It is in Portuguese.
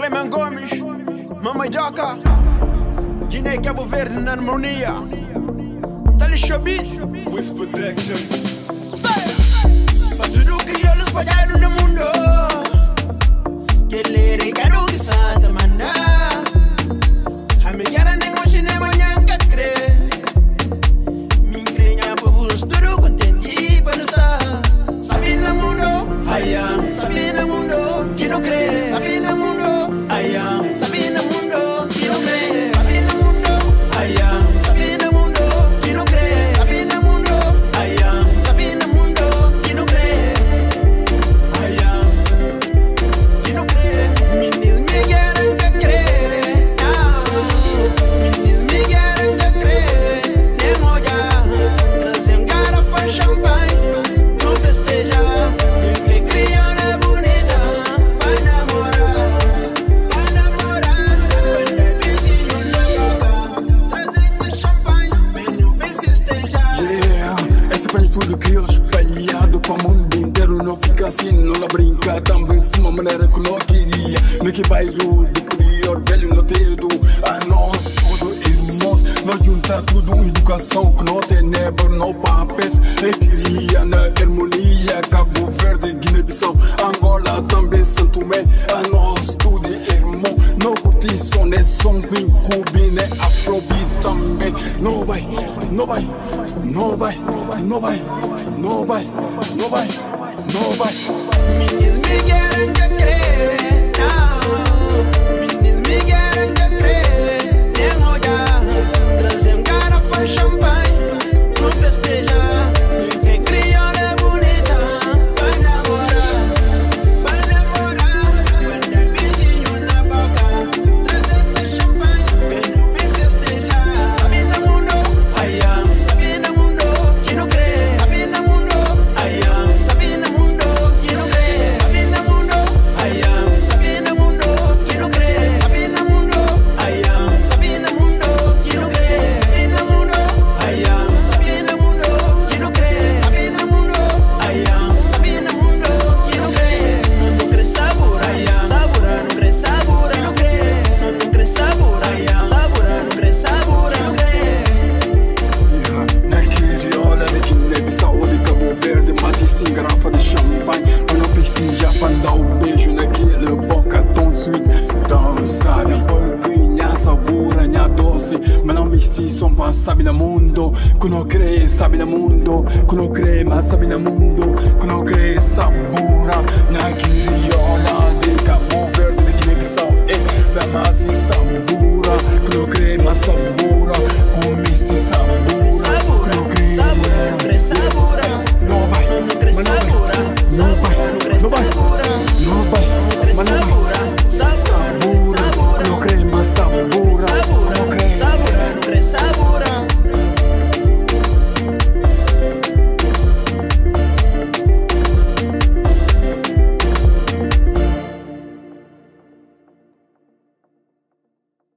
Clemen Gomes, Mama Joca, Guiné e Cabo Verde na harmonia. Tali Shobit, Wiz Protection. Para tudo crioulo espalhado no mundo, que ele regalo de Santa Maná. Amigara nem hoje nem amanhã que crê. Me crenha povo tudo contente para estar. Sabe no mundo, ayam. Sabe no mundo, que não crê. Sabe no mundo, ayam. Sabe no mundo, que não crê. Sabe no mundo, ayam. Sabe no mundo, que não crê. Sabe no mundo, ayam. Sabe no mundo, que não crê. Ayam, que não crê. Meninos me querem que crê. Meninos me querem que crê. Nem molhar, trazem garrafa champanhe, não festeja. Porque criança é bonita, vai namorar, vai beijinho na boca, trazem champanhe, bem festejar. Yeah, esse país tudo que eu espalhado para o mundo inteiro. Não fica assim, não la brinca. Também se uma maneira que não queria. No que bairro de crioulo velho não tedo. A nós todos irmãos, nós junta tudo. Educação que não tem never, não papéis. Eu queria na harmonia. Cabo Verde, Guiné-Bissau, Angola, também Santo Tomé. A nós tudo irmão. Não curti só nem som, Cubi, nem Afrobeat também. Não vai, não vai, não vai, não vai, não vai, não vai, não vai. Meninos me querem que crê. Meninos me querem que crê. Nem molhar, trazem garrafa champanhe, não festeja. Porque crioulo é bonita, vai namorar, vai dar beijinho na boca, trazem champanhe, bem festejar. Sabe no mundo, ayam. Sabe no mundo, que não crê. Sabe no mundo, ayam. Sabe no mundo, que não crê. Sabe no mundo, ayam. Sabe no mundo, que não crê. Sabe no mundo, ayam. Sabe no mundo, que não crê. Sabe no mundo, ayam. Sabe no mundo, que não crê. Sabe no mundo, ayam. Sabe no mundo, que não crê. Não crê sabor, ayam. Sabura, não crê sabor, não crê. Não crê sabor, ayam. Sabura, não crê sabor, não crê. Na crioula de Guiné-Bissau, de Cabo Verde, mate sem garrafa de champanhe. Mas não precisa para dar um beijo naquele boca tão sweet. Então sabe, foi ganhar sabor, ganhar doce. Mas não precisa para sabe no mundo. Que não crê, sabe no mundo. Que não crê, mas sabe no mundo. Que não crê, sabura. Na crioula de Cabo Verde, de Guiné-Bissau, é da massa sabor.